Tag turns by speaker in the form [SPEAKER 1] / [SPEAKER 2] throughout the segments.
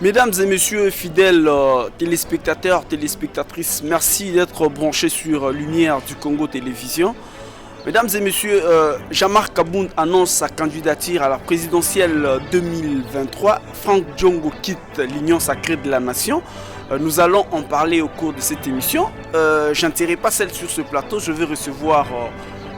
[SPEAKER 1] Mesdames et messieurs, fidèles téléspectateurs, téléspectatrices, merci d'être branchés sur Lumière du Congo Télévision. Mesdames et messieurs, Jean-Marc Kabound annonce sa candidature à la présidentielle 2023. Franck Diongo quitte l'Union sacrée de la nation. Nous allons en parler au cours de cette émission. Je n'enterrai pas celle sur ce plateau, je vais recevoir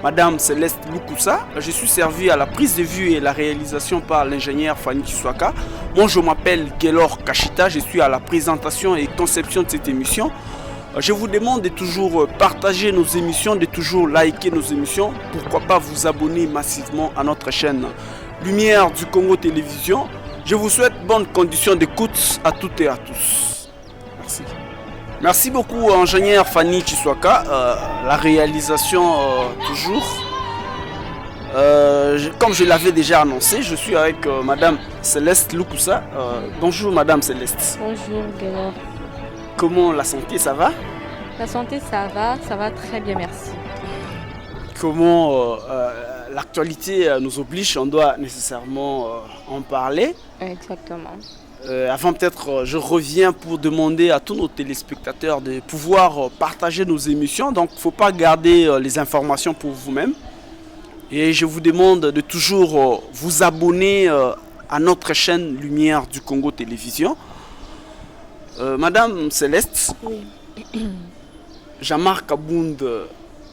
[SPEAKER 1] Madame Céleste Lukusa. Je suis servi à la prise de vue et la réalisation par l'ingénieur Fanny Kiswaka. Moi, je m'appelle Gelor Kashita. Je suis à la présentation et conception de cette émission. Je vous demande de toujours partager nos émissions, de toujours liker nos émissions. Pourquoi pas vous abonner massivement à notre chaîne Lumière du Congo Télévision. Je vous souhaite bonnes conditions d'écoute à toutes et à tous. Merci. Merci beaucoup, ingénieur Fanny Chiswaka. La réalisation, toujours. Comme je l'avais déjà annoncé, je suis avec Madame Céleste Lukusa. Bonjour, Madame Céleste.
[SPEAKER 2] Bonjour, Gelor.
[SPEAKER 1] Comment la santé, ça va?
[SPEAKER 2] La santé, ça va très bien, merci.
[SPEAKER 1] Comment l'actualité nous oblige, on doit nécessairement en parler.
[SPEAKER 2] Exactement.
[SPEAKER 1] Avant peut-être, je reviens pour demander à tous nos téléspectateurs de pouvoir partager nos émissions. Donc, il ne faut pas garder les informations pour vous-même. Et je vous demande de toujours vous abonner à notre chaîne Lumière du Congo Télévision. Madame Céleste,
[SPEAKER 2] Oui.
[SPEAKER 1] Jean-Marc Kabound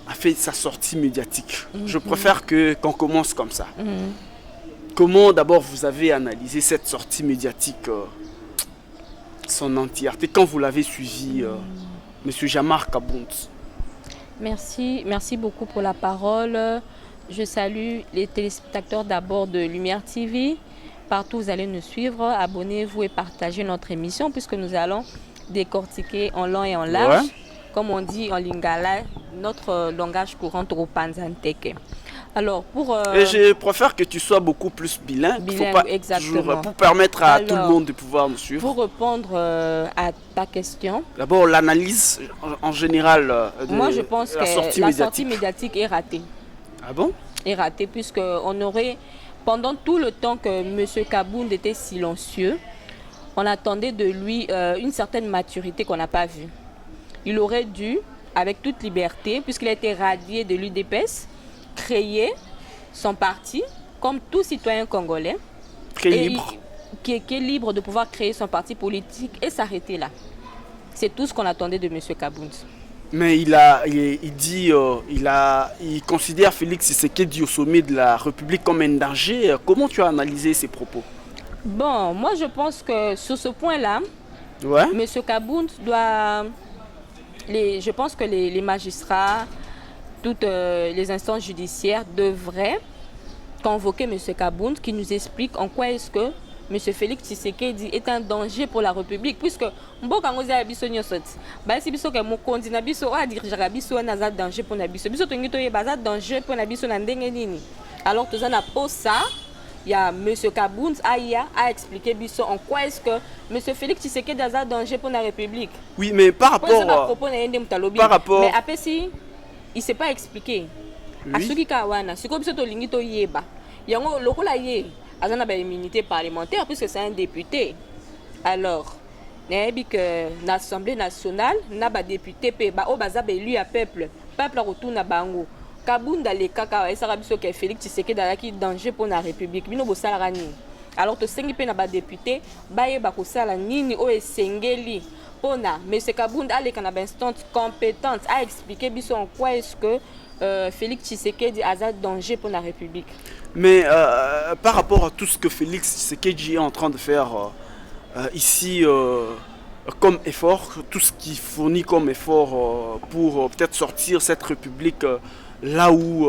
[SPEAKER 1] a fait sa sortie médiatique. Je préfère qu'on commence comme ça. Comment d'abord vous avez analysé cette sortie médiatique, son entièreté, quand vous l'avez suivi, Monsieur Jean-Marc Kabound?
[SPEAKER 2] Merci beaucoup pour la parole. Je salue les téléspectateurs d'abord de Lumière TV. Partout où vous allez nous suivre, abonnez-vous et partagez notre émission puisque nous allons décortiquer en long et en large. Ouais. Comme on dit en lingala, notre langage courant au Panzanteke. Alors,
[SPEAKER 1] Et je préfère que tu sois beaucoup plus bilingue,
[SPEAKER 2] exactement.
[SPEAKER 1] Pour permettre à tout le monde de pouvoir nous suivre.
[SPEAKER 2] Pour répondre à ta question.
[SPEAKER 1] D'abord, l'analyse en général
[SPEAKER 2] moi, je pense que la sortie médiatique est ratée.
[SPEAKER 1] Ah bon?
[SPEAKER 2] Est ratée puisqu'on aurait, pendant tout le temps que M. Kabound était silencieux, on attendait de lui une certaine maturité qu'on n'a pas vue. Il aurait dû, avec toute liberté, puisqu'il a été radié de l'UDPS, créer son parti comme tout citoyen congolais
[SPEAKER 1] très libre.
[SPEAKER 2] Qui est libre de pouvoir créer son parti politique et s'arrêter là. C'est tout ce qu'on attendait de M. Kabound.
[SPEAKER 1] Mais il considère Félix Tshisekedi au sommet de la République comme un danger. Comment tu as analysé ces propos?
[SPEAKER 2] Bon, moi je pense que sur ce point-là,
[SPEAKER 1] ouais.
[SPEAKER 2] M. Kabound doit... je pense que les magistrats, toutes les instances judiciaires devraient convoquer M. Kabound qui nous explique en quoi est-ce que M. Félix Tshisekedi est un danger pour la République. Puisque mboka ngozi ya biso nyosoti basi biso ke mokonzi na biso a dirigera biso na za danger pour na biso biso tongi toye baza danger pour na biso na ndenge nini. Alors que ça n'a pas ça. Il y a M. Kabound a expliqué en quoi est-ce que M. Félix Tshisekedi a un danger pour la République.
[SPEAKER 1] Oui, mais par rapport...
[SPEAKER 2] Mais après, si, il ne s'est pas expliqué. À ce qui est c'est comme si tu l'ingito yeba. Il y a un local aïe, à une immunité parlementaire, puisque c'est un député. Alors, l'Assemblée nationale n'a pas député, élu à peuple retourne à Bango. Kabound le kaka et Sarabiso que Félix Tshisekedi a qui danger pour la République. Bino bosala nini. Alors to sengi pe na ba député baye ba kosala nini o esengeli pona mais ce Kabound a les instance compétente à expliquer biso en quoi est-ce que Félix Tshisekedi a un danger pour la République.
[SPEAKER 1] Mais par rapport à tout ce que Félix Tshisekedi est en train de faire ici comme effort, tout ce qu'il fournit comme effort pour peut-être sortir cette République là où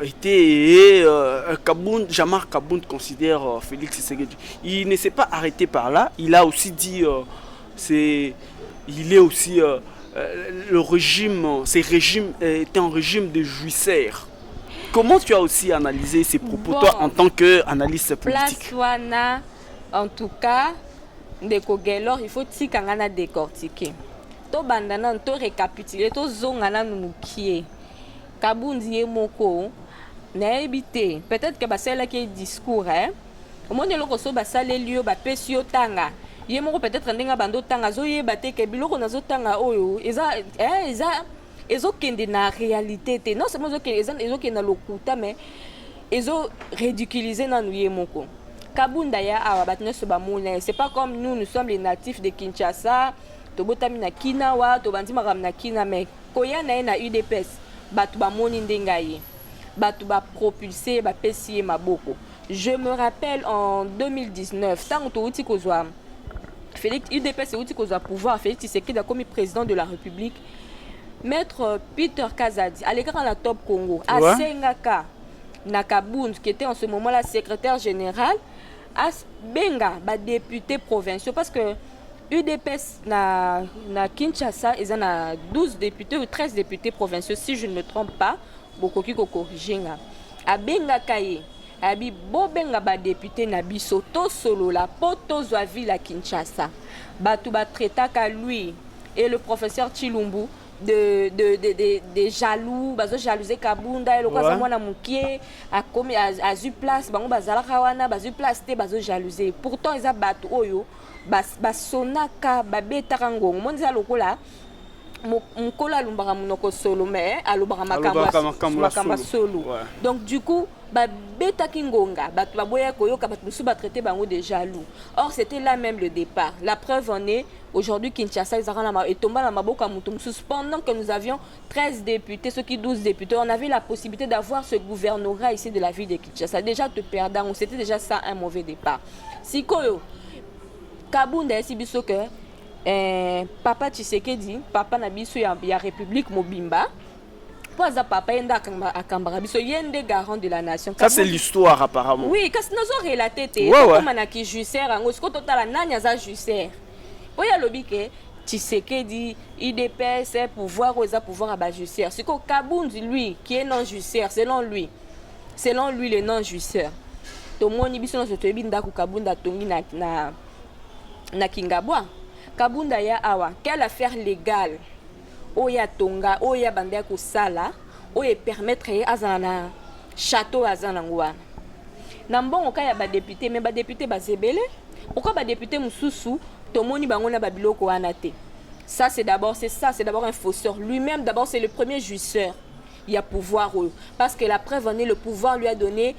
[SPEAKER 1] était Kabound, Jean-Marc Kabound considère Félix Tshisekedi. Il ne s'est pas arrêté par là. Il a aussi dit il est aussi le régime, ces régimes étaient un régime de jouisseurs. Comment tu as aussi analysé ces propos, toi, en tant qu'analyste politique?
[SPEAKER 2] Place en tout cas, Ndeko Gelor, il faut que tu décortiquer. To bandana, to récapituler, to zongana nukie. Kabound y moko, n'a évité. Peut-être que c'est là qui est discours, au monde eloko so basaleli yo bapesi yo tanga ye moko peut-être ndenga bando tanga azoyeba te ke biloko nazotanga oyo ezokende na réalité te non seulement ezokende na lokuta mais ezo ridiculiser nanu ye moko. Kabunda ya awa bato nyonso bamona c'est pas comme nous sommes les natifs de Kinshasa tobotami na kina wa tobandi makambo na kina mais koya na ye na UDPS bato bamoni ndenga ye bato bapropulse bapesi ye maboko. Je me rappelle en 2019 tant touti kozwa Félix UDPS outi kozwa pouvoir Félix Tshisekedi a commis président de la République. Maître Peter Kazadi à l'égard de la Top Congo à Sengaka Nakabund qui était en ce moment là secrétaire général à Benga député provinciaux parce que UDPS na Kinshasa ils ont 12 députés ou 13 députés provinciaux si je ne me trompe pas bokoki ko corriger nga a Benga Kaye abi bo benga député na biso to solo la poto zwa ville à Kinshasa batu ba traita ka lui et le professeur Chilumbu de jaloux bazo jalouser Kabunda et le quoi mwana mukie a commis a eu place bango bazala kawana bazu place te bazo jalouser pourtant ils a batu oyo basonaka babeta ngongo monza lokola mukola lumbaka munoko solo mais alobaka makamba solo donc du coup beta kingonga batu baboya koyoka batu musu ba traiter bango de jaloux. Or c'était là même le départ. La preuve en est aujourd'hui Kinshasa est tombé dans maboka mutumsu pendant que nous avions 13 députés, ceux qui 12 députés, on avait la possibilité d'avoir ce gouvernorat ici de la ville de Kinshasa. Déjà te perdant, c'était déjà ça un mauvais départ. Sikoyo Kabunda esi biso que papa Tshisekedi, papa na biso ya République Mobimba. Papa yenda akambara biso yende garant de la nation.
[SPEAKER 1] Ça c'est l'histoire apparemment.
[SPEAKER 2] Oui, parce que nous relaté te comme anaki jusseur ango ce que totala nanya za jusseur. Poya lobi ke Tshisekedi IDPS pouvoir à ba jusseur. Ce que Kabundi lui qui est non jusseur selon lui le non jusseur. To moni biso no soto ebinda ku Kabunda tongi na Kingabwa. Kabunda ya awa quelle affaire légale oya tonga oya bande ko sala oya permettre azana château azana ngwana na mbongo kaya ba député mais ba député bazebele pourquoi ba député mususu tomoni bango na babiloko wana te. Ça c'est d'abord un fausseur lui-même. D'abord c'est le premier jouisseur il y a pouvoir parce que la preuve en est le pouvoir lui a donné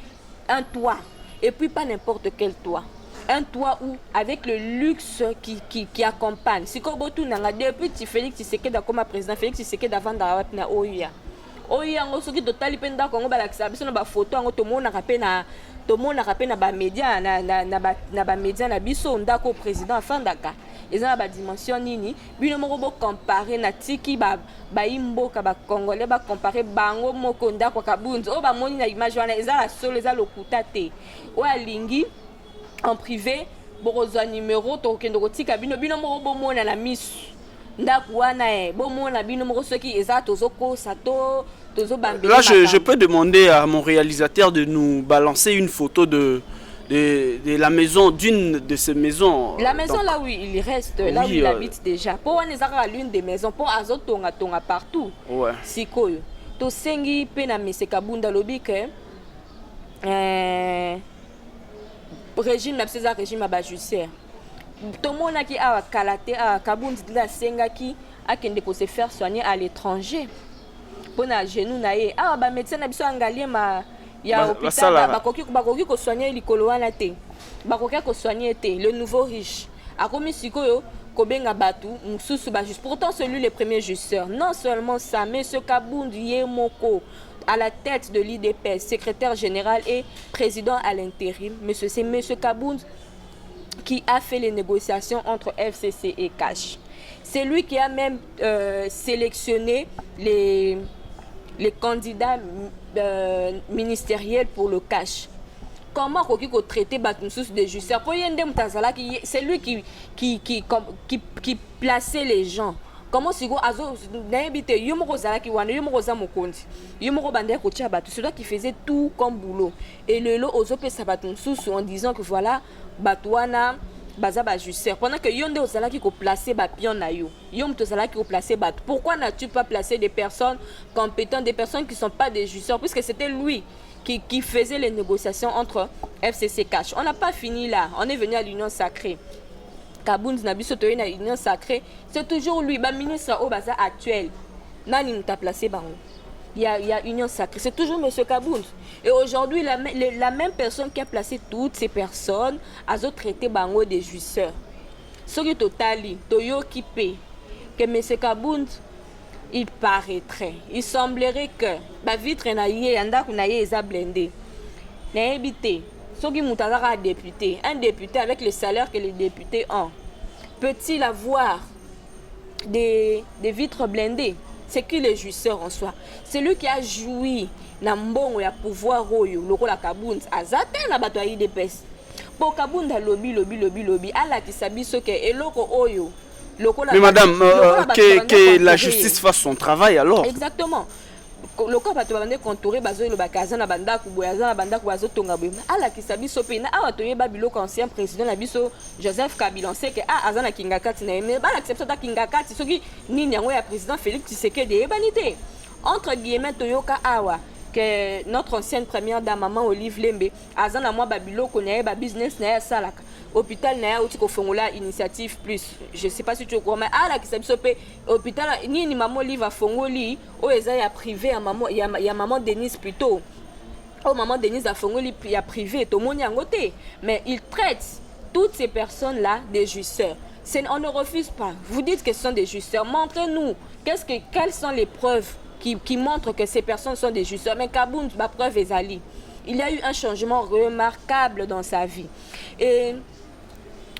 [SPEAKER 2] un toit et puis pas n'importe quel toit. Un toit où avec le luxe qui accompagne. Si Kobotu nanga depuis Félix Tshisekedi comme président Félix Tshisekedi avant d'avoir na Oya. Oya ngo soki totali penda Kongo balakisa biso na ba photo ngo tomona rapé na ba média na ba média na biso ndako président afandaka. Eza ba dimension nini bino moko bo comparer na tiki ba imboka ba congolais ba comparer bango moko ndako Kabunzi o ba moni na image wana eza la solo eza lokuta te. O alingi en privé boroza numéro to kendo kotika bino moko bomona na misu ndaku wana bomona bino moko soki eza tozoko sato tozo bambela.
[SPEAKER 1] Là je peux demander à mon réalisateur de nous balancer une photo de la maison, d'une de ces maisons.
[SPEAKER 2] La maison donc, là où il reste, là où il habite déjà. Pour on est l'une des maisons pour azotonga tonga partout.
[SPEAKER 1] Ouais.
[SPEAKER 2] Sikoyo to sengi pe na Mese Kabunda lobi ke régime na César régime à bajussière. Tout le monde qui a kalaté à Kabundi la senga qui a kende ko se faire soigner à l'étranger. Pour na genou na ye ba médecin na biso angalie ma ya hôpital bakoki ko soigner likolo wana te. Bakoki ko soigner te le nouveau riche. A komi sikoyo kobenga batu mususu ba juste. Pourtant celui le premier justeur. Non seulement ça mais ce Kabundi Yemoko à la tête de l'IDPS, secrétaire général et président à l'intérim, c'est M. Kabound qui a fait les négociations entre FCC et Cash. C'est lui qui a même sélectionné les candidats ministériels pour le Cash. Comment on traiter Batoussous de justicier? C'est lui qui plaçait les gens. Comment si go azo n'habite yomoko zalaki wana yomoko za mokonzi yomoko bande ko tia batu c'est toi qui faisait tout comme boulot et le lo ozo pe sabatu sous en disant que voilà batouana baza ba justeur pendant que yonde ozalaki ko placer ba pion na yo yom to ozalaki ko placer ba pourquoi n'as-tu pas placé des personnes compétentes, des personnes qui sont pas des justeurs, puisque c'était lui qui faisait les négociations entre FCC Cash. On n'a pas fini là, on est venu à l'union sacrée. Kabound Nabiso Toye na l'union sacrée, c'est toujours lui, ba ministre au baza actuel. Nani nous t'a placé bango. Il y a union sacrée, c'est toujours M. Kabound. Et aujourd'hui, la même personne qui a placé toutes ces personnes a traité bango des jouisseurs. Ce qui est total, Toyo qui paie, que M. Kabound, il paraîtrait, il semblerait que la vitre na yé, anda na yé est blindé. N'a habité. Ce qui est député, un député avec le salaire que les députés ont, peut-il avoir des vitres blindées? C'est qui le jouisseur en soi? C'est lui qui a joui na mbongo ya pouvoir oyo lokola Kabound azate na bato ya IDPS. Pour Kabound lobby ala kisabiso ke eloko oyo lokola.
[SPEAKER 1] Mais madame, que la justice fasse son travail alors.
[SPEAKER 2] Exactement. Le corps va te demander contouré bazo le bakaza na banda kuboyaza na banda kubazo tonga bema ala kisabiso pe na awa toye babilo ancien président na biso Joseph Kabila on sait que azana kingakati na mais ba accepter ta kingakati soki nini yango ya président Félix Tshisekedi e banité entre guillemets toyoka awa que notre ancienne première dame maman Olive Lembe azana moi babilo connaît ba business na ya salaka hôpital na ya uti ko fongola initiative plus je sais pas si tu comprends mais ala kisabiso pe hôpital nini maman Olive a fongoli o eza ya privé ya maman Denise plutôt o maman Denise a fongoli ya privé to moni yangote mais il traite toutes ces personnes là des jouisseurs. On ne refuse pas. Vous dites que ce sont des jouisseurs, montrez-nous quelles sont les preuves qui montrent que ces personnes sont des jouisseurs. Mais Kabound, ma preuve est Ali. Il y a eu un changement remarquable dans sa vie. Et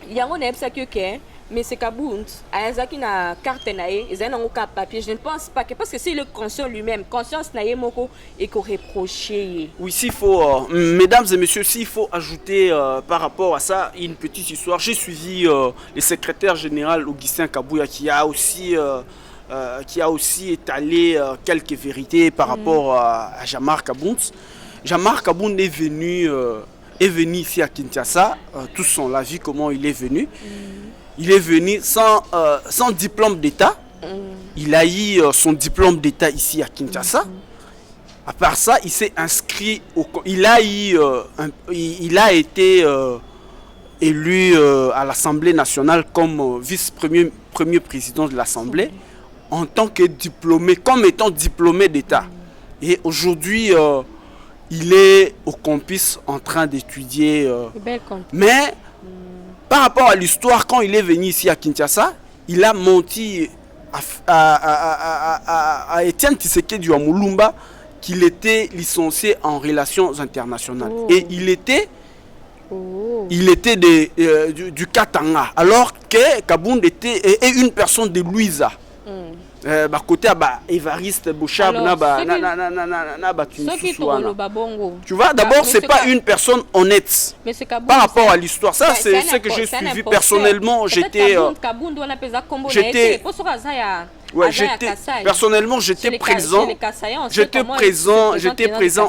[SPEAKER 2] il y a un que mais c'est Kabound, Ayazaki na carte nae, ils ont un papier. Je ne pense pas que parce que c'est le conscient lui-même, conscience nae moko et qu'on reproché.
[SPEAKER 1] Oui, s'il faut, mesdames et messieurs, s'il faut ajouter par rapport à ça une petite histoire. J'ai suivi le secrétaire général Augustin Kabouya qui a aussi étalé quelques vérités par rapport à Jamar Kabound. Jamar Kabound est venu ici à Kinshasa. Tous ont la vu comment il est venu. Il est venu sans diplôme d'État. Il a eu son diplôme d'État ici à Kinshasa. À part ça, il s'est inscrit il a été élu à l'Assemblée nationale comme vice-premier président de l'Assemblée en tant que diplômé, comme étant diplômé d'État. Et aujourd'hui, il est au campus en train d'étudier. Mais par rapport à l'histoire, quand il est venu ici à Kinshasa, il a menti à Étienne Tshisekedi à Moulumba qu'il était licencié en relations internationales. Et il était du Katanga, alors que Kabound est une personne de Louisa. Côté Évariste Bouchab tu vois, d'abord c'est pas une personne honnête par rapport à l'histoire. Ça c'est ce que j'ai suivi personnellement. Personnellement j'étais présent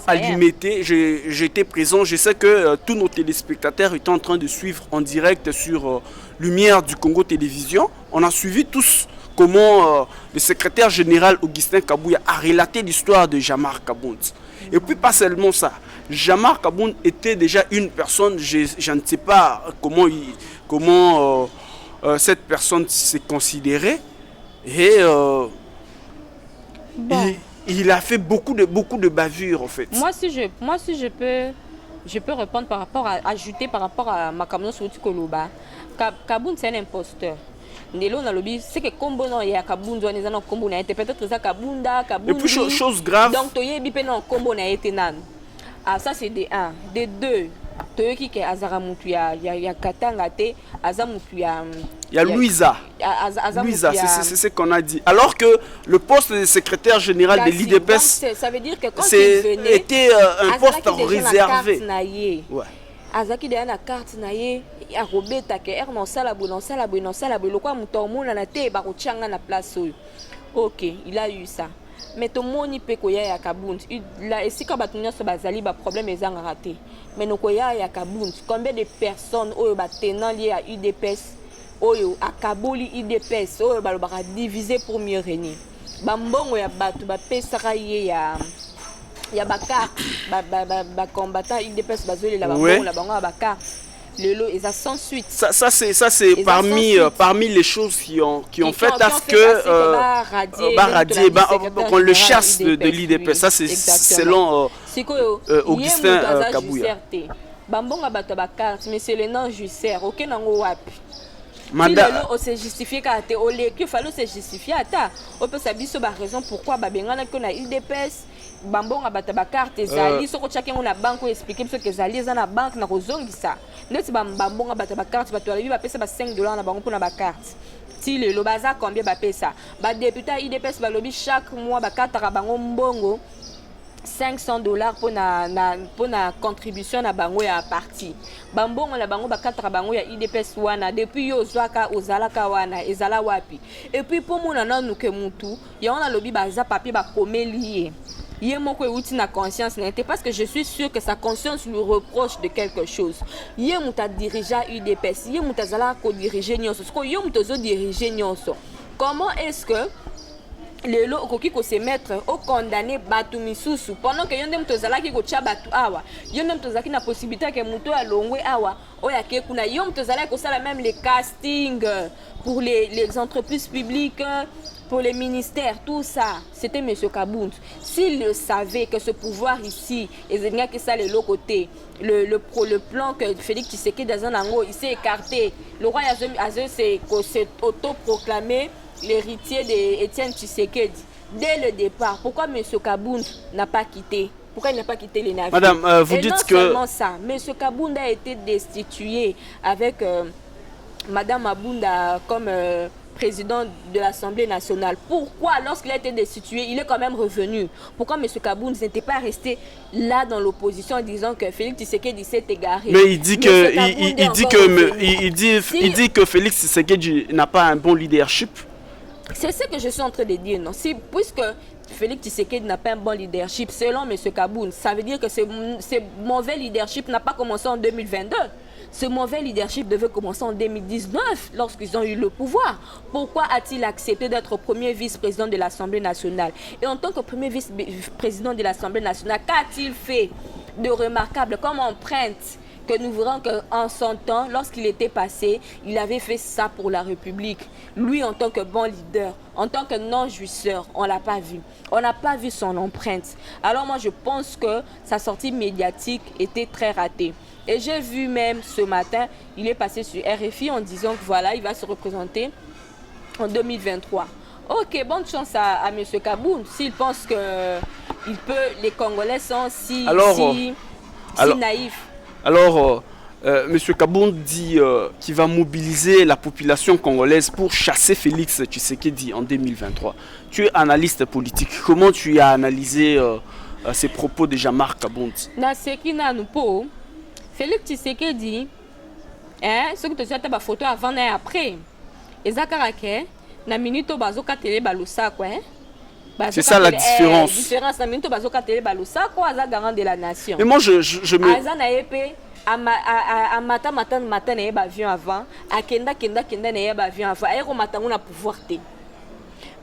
[SPEAKER 1] à l'Imité. J'étais présent. Je sais que tous nos téléspectateurs étaient en train de suivre en direct sur Lumière du Congo Télévision. On a suivi tous comment le secrétaire général Augustin Kabouya a relaté l'histoire de Jamar Kabound. Et puis pas seulement ça, Jamar Kabound était déjà une personne, je ne sais pas comment cette personne s'est considérée. Et il a fait beaucoup de bavures en fait.
[SPEAKER 2] Moi si je peux répondre par rapport à ajouter par rapport à Makamno Souti Koloba. Kabound c'est un imposteur. C'est que Kombo non ya Kabound on est en Kombo na été peut-être ça Kabunda.
[SPEAKER 1] Et puis chose grave.
[SPEAKER 2] Donc toye bi pe non Kombo na été nan. Ah ça c'est des 1, des 2. Toye ki ke azara mutu ya Katanga te azamutu ya
[SPEAKER 1] Louisa. Louisa, c'est ce qu'on a dit. Alors que le poste de secrétaire général de l'IDPS,
[SPEAKER 2] ça veut dire que quand il venait,
[SPEAKER 1] était un poste réservé.
[SPEAKER 2] Ouais. Azaki de na carte na ye ya robeta ke er non sala bo lo kwa muto mona na te ba ko changa na place oyo. OK, il a eu ça. mais tout le monde peut koya ya Kabound là et si ka batunya so bazali ba problème ezanga raté mais no koya ya Kabound combien de personnes oyo ba tenant lié à UDPS oyo akaboli UDPS oyo ba diviser pour mieux régner ba mbongo ya batu ba pesaka ye ya ba carte ba combattant UDPS bazoli la ba mbongo la bango ba carte Lelo, et ça sans suite.
[SPEAKER 1] Ça c'est parmi les choses qui ont fait à ce que qu'on le chasse de l'IDP. Ça c'est selon Augustin Kabouya.
[SPEAKER 2] Bambonga bato ba carte mais c'est le nom justice. OK nango wapi. Madame on se justifier car au lieu qu'il fallait se justifier ata. On peut savoir sur la raison pourquoi babengana que na IDPS bambonga bato ba carte ezali soko chacun na banque expliquer parce que ezali za na banque na kozongisa. Ndeti bambonga bato ba carte bato ba pesa ba $5 na bango pour na ba carte. Si le baza combien ba pesa. Ba député IDPS ba lobby chaque mois ba carte ka bango mbongo $500 pour na contribution na bango ya parti. Bambongo la bango ba katra bango ya IDPS wana depuis yo zwaka ozalaka wana ezala wapi. Et puis pour mon nanu ke mutu, ya on a lobby baza papier ba komelié. Yé moko outi na conscience n'était parce que je suis sûr que sa conscience lui reproche de quelque chose. Yé muta dirigeant UDPS, yé muta zala ko diriger nyonso. Ko yo muta zo diriger nyonso. Comment est-ce que les lots qui se mettre au condamné batu misusu pendant que yonde mtozala ki ko cha batu awa yonde mtozala ki na possibilité que muto ya longwe awa oya ke kuna yom mtozala ko sala même les castings pour les entreprises publiques pour les ministères tout ça c'était monsieur Kabound s'il le savait que ce pouvoir ici et il que ça les lots côté le plan que Félix Tshisekedi Dazanango il s'est écarté le roi Azé s'est autoproclamé l'héritier d'Étienne Tshisekedi dès le départ. Pourquoi M. Kabound n'a pas quitté? Pourquoi il n'a pas quitté les navires?
[SPEAKER 1] Madame, vous dites que...
[SPEAKER 2] non seulement ça, M. Kabound a été destitué avec Madame Abunda comme président de l'Assemblée nationale. Pourquoi, lorsqu'il a été destitué, il est quand même revenu? Pourquoi M. Kabound n'était pas resté là dans l'opposition en disant que Félix Tshisekedi s'est égaré?
[SPEAKER 1] Mais il dit que Félix Tshisekedi n'a pas un bon leadership.
[SPEAKER 2] C'est ce que je suis en train de dire, non? Puisque Félix Tshisekedi n'a pas un bon leadership, selon M. Kabound, ça veut dire que ce mauvais leadership n'a pas commencé en 2022. Ce mauvais leadership devait commencer en 2019, lorsqu'ils ont eu le pouvoir. Pourquoi a-t-il accepté d'être premier vice-président de l'Assemblée nationale? Et en tant que premier vice-président de l'Assemblée nationale, qu'a-t-il fait de remarquable comme empreinte que nous verrons qu'en son temps, lorsqu'il était passé, il avait fait ça pour la République. Lui, en tant que bon leader, en tant que non-jouisseur, on ne l'a pas vu. On n'a pas vu son empreinte. Alors moi, je pense que sa sortie médiatique était très ratée. Et j'ai vu même ce matin, il est passé sur RFI en disant que voilà, il va se représenter en 2023. Ok, bonne chance à M. Kabound. S'il pense que les Congolais sont si naïfs.
[SPEAKER 1] Alors, M. Kabound dit qu'il va mobiliser la population congolaise pour chasser Félix Tshisekedi en 2023. Tu es analyste politique. Comment tu as analysé ces propos de Jean-Marc Kabound?
[SPEAKER 2] Félix Tshisekedi, ce que tu as ta photo avant et après.
[SPEAKER 1] C'est ça la différence.
[SPEAKER 2] Garant de la nation.
[SPEAKER 1] Mais moi je me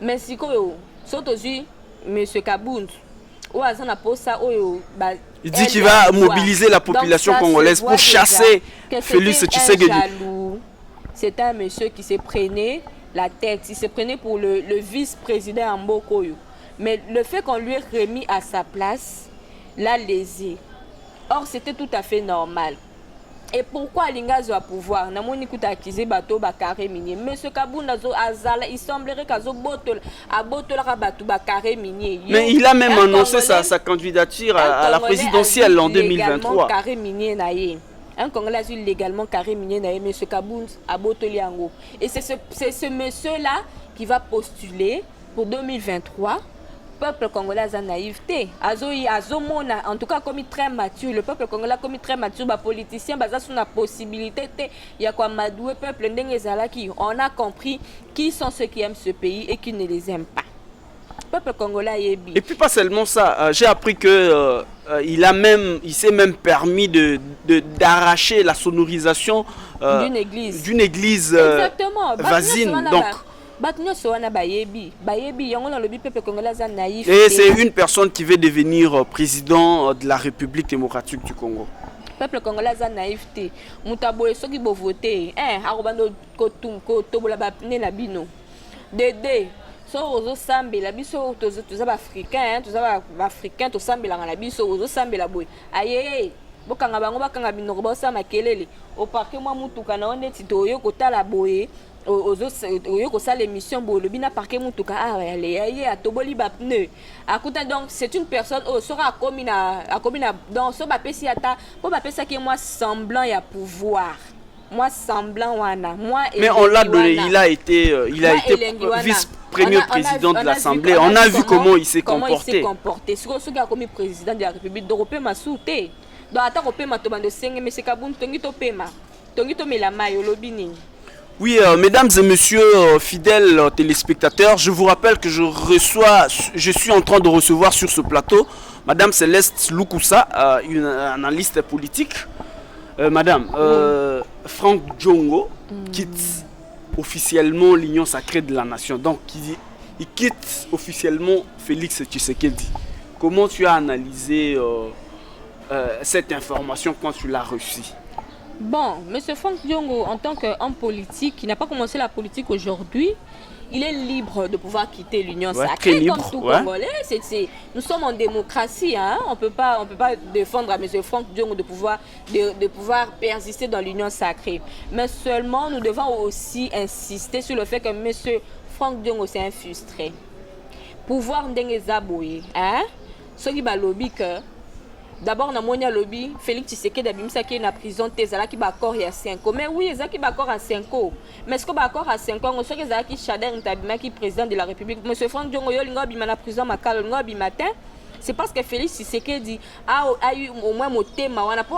[SPEAKER 2] mais si monsieur Kabound
[SPEAKER 1] il dit qu'il va mobiliser la population congolaise pour chasser Félix Tshisekedi.
[SPEAKER 2] C'est un monsieur qui se prenait la tête, il se prenait pour le vice-président Mbokoyo. Mais le fait qu'on lui ait remis à sa place l'a lésé. Or, c'était tout à fait normal. Et pourquoi Lingazo a pouvoir? Namoni kuta akize bato bakare minier. Monsieur Kabound azala, il semblerait qu'azo botol abotola bato bakare minier.
[SPEAKER 1] Mais il a même annoncé sa candidature à la présidentielle en 2023.
[SPEAKER 2] Carré minier naïe. Un Congolais a légalement carré minier naïe. Monsieur Kabound abotoli yango. Et c'est ce monsieur-là qui va postuler pour 2023. Peuple congolais a naïveté. En tout cas, comme très mature, le peuple congolais comme très mature, les politiciens ont la possibilité. Il y a quoi madoué peuple qui on a compris qui sont ceux qui aiment ce pays et qui ne les aiment pas. peuple congolais yebi.
[SPEAKER 1] Et puis pas seulement ça, j'ai appris que il s'est même permis d'arracher la sonorisation d'une église voisine. Donc et c'est une personne qui veut devenir président de la République démocratique du Congo.
[SPEAKER 2] Peuple congolais a naïveté. Mutaboye soki bo voter, akobando ko tobola ba ne na bino. Dede so ozo sambela biso toza ba africain, toza ba africain to sambela na biso ozo sambela boy. Aye bokanga bango bakanga bino ko bosa makelele. O parke mwa mutuka na onde ti to yo kotala boye. Oyo kosala l'émission bolobi na parquet mutuka ale aye atoboli ba pneu akuta. Donc c'est une personne sera commis na donc so ba pesi ata po ba pesa ki moi semblant ya pouvoir, moi semblant wana moi.
[SPEAKER 1] Mais on l'a donné, il a été vice-premier président de l'Assemblée. On a vu comment il s'est comporté.
[SPEAKER 2] Ce qui a commis président de la République d'Europe ma souté donc ata ko pema to bando senge mais c'est kabun tongi to pema tongi to mela mayo lobini.
[SPEAKER 1] Oui, mesdames et messieurs, fidèles téléspectateurs, je vous rappelle que je suis en train de recevoir sur ce plateau Madame Céleste Lukusa, une analyste politique. Madame, Franck Diongo quitte officiellement l'Union sacrée de la nation. Donc, il quitte officiellement Félix Tshisekedi. Comment tu as analysé cette information quand tu l'as reçue?
[SPEAKER 2] Bon, M. Franck Diongo, en tant qu'homme politique, qui n'a pas commencé la politique aujourd'hui, il est libre de pouvoir quitter l'Union sacrée comme tout Congolais. Nous sommes en démocratie, hein? On peut pas défendre à M. Franck Diongo de pouvoir persister dans l'Union sacrée. Mais seulement, nous devons aussi insister sur le fait que M. Franck Diongo s'est frustré. Pouvoir n'dengue zaboye, hein? Ce qui va lobby que d'abord, dans mon lobby, Félix Tshisekedi a qui est en prison, qui est accord il y a 5 ans. Mais oui, il est accord à 5 ans. Mais est-ce que accord à 5 ans, on sait que Chader qui est président de la République, M. Franck Diongo, il est en prison matin. C'est parce que Félix Tshisekedi a eu au moins mon thème, on a pas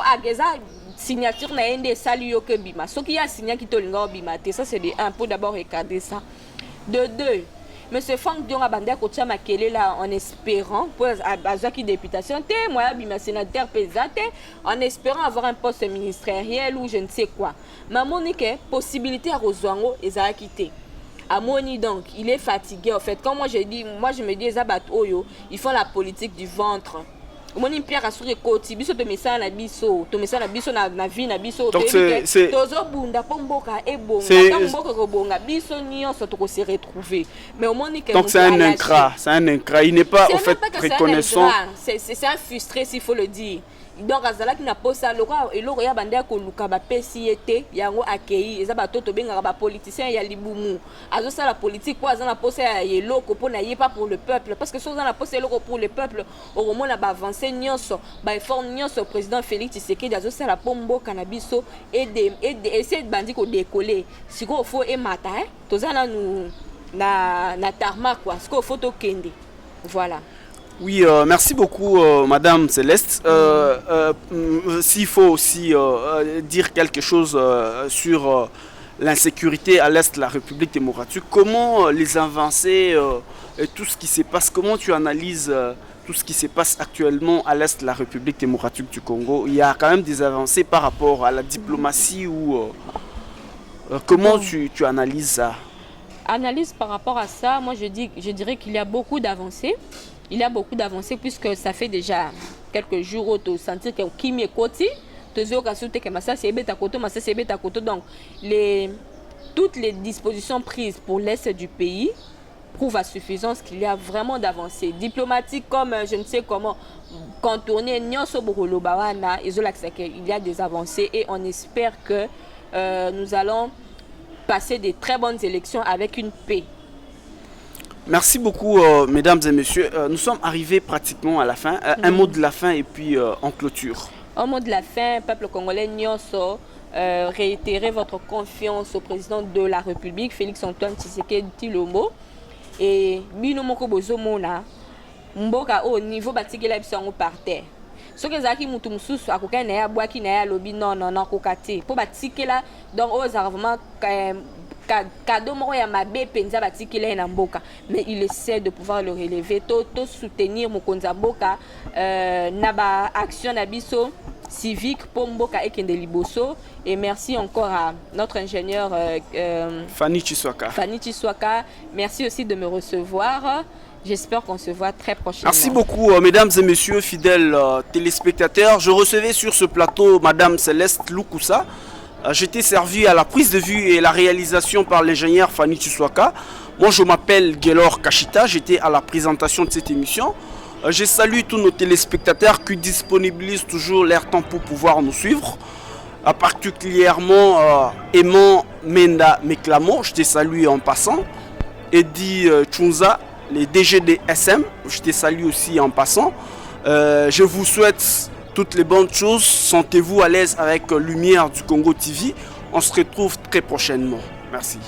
[SPEAKER 2] signature na ende sali yo ke bima. Ce qui a signé qui tolinga bima, ça c'est de 1 pour d'abord regarder ça. De 2. Monsieur Franck Diongo a bandé à côté Makele là en espérant pour qui députation moi bima sénateur pesate en espérant avoir un poste ministériel ou je ne sais quoi. Mamonike possibilité à Rozwango et à quitter. Amoni donc il est fatigué en fait. Quand moi je me dis Zabat Oyo, ils font la politique du ventre. Moni Pierre assure côté biso to message na biso na vie na biso
[SPEAKER 1] donc c'est
[SPEAKER 2] tozo bunda pomboka ebonga pomboka ko bonga biso nyonso to ko se retrouver mais au moni que
[SPEAKER 1] donc c'est un incrat, il n'est pas au fait reconnaissant.
[SPEAKER 2] C'est un frustré s'il faut le dire. Donc azala qui n'a pas ça eloko ya bande ko luka ba pesi ete yango akei eza ba toto benga ba politicien ya libumu azo ça la politique quoi azana posa ya eloko po na ye pas pour le peuple parce que so azana posa eloko pour le peuple au moment na ba avancer nyonso ba effort nyonso président Félix Tshisekedi azo ça la pombo cannabis et essayer de bandi ko décoller siko faut e mata tozana nous na tarmac quoi siko faut to kende voilà.
[SPEAKER 1] Oui, merci beaucoup, Madame Céleste. S'il faut aussi dire quelque chose sur l'insécurité à l'est de la République démocratique, comment les avancées et tout ce qui se passe, comment tu analyses tout ce qui se passe actuellement à l'est de la République démocratique du Congo? Il y a quand même des avancées par rapport à la diplomatie ou comment tu analyses ça?
[SPEAKER 2] Analyse par rapport à ça, moi je dirais qu'il y a beaucoup d'avancées. Il y a beaucoup d'avancées puisque ça fait déjà quelques jours où tu sentir que Kimi est côté, donc toutes les dispositions prises pour l'est du pays prouvent à suffisance qu'il y a vraiment d'avancées diplomatiques comme je ne sais comment contourner il y a des avancées et on espère que nous allons passer des très bonnes élections avec une paix.
[SPEAKER 1] Merci beaucoup, mesdames et messieurs. Nous sommes arrivés pratiquement à la fin. Un mot de la fin et puis en clôture.
[SPEAKER 2] Un mot de la fin, peuple congolais, réitérez votre confiance au président de la République, Félix-Antoine Tshisekedi Tshilombo. Et binomoko bozomona mboka au niveau batikela bisango par terre. Ce que zaki mutu mususu akokana ya bwaki na ya lobi non kokate. Po batikela donc aux vraiment cadeau moko ya mabe penza batikile na mboka, mais il essaie de pouvoir le relever, to soutenir mokonza mboka na ba action na biso civique pour mboka ekende liboso. Et merci encore à notre ingénieur
[SPEAKER 1] Fanny Chiswaka.
[SPEAKER 2] Merci aussi de me recevoir. J'espère qu'on se voit très prochainement.
[SPEAKER 1] Merci beaucoup, mesdames et messieurs, fidèles téléspectateurs. Je recevais sur ce plateau Madame Céleste Lukusa. J'étais servi à la prise de vue et la réalisation par l'ingénieur Fanny Chiswaka. Moi, je m'appelle Gelor Kashita. J'étais à la présentation de cette émission. Je salue tous nos téléspectateurs qui disponibilisent toujours leur temps pour pouvoir nous suivre. Particulièrement Aimant Menda Meklamo, je te salue en passant. Eddie Chunza, les DG de SM, je te salue aussi en passant. Je vous souhaite toutes les bonnes choses. Sentez-vous à l'aise avec Lumière du Congo TV. On se retrouve très prochainement. Merci.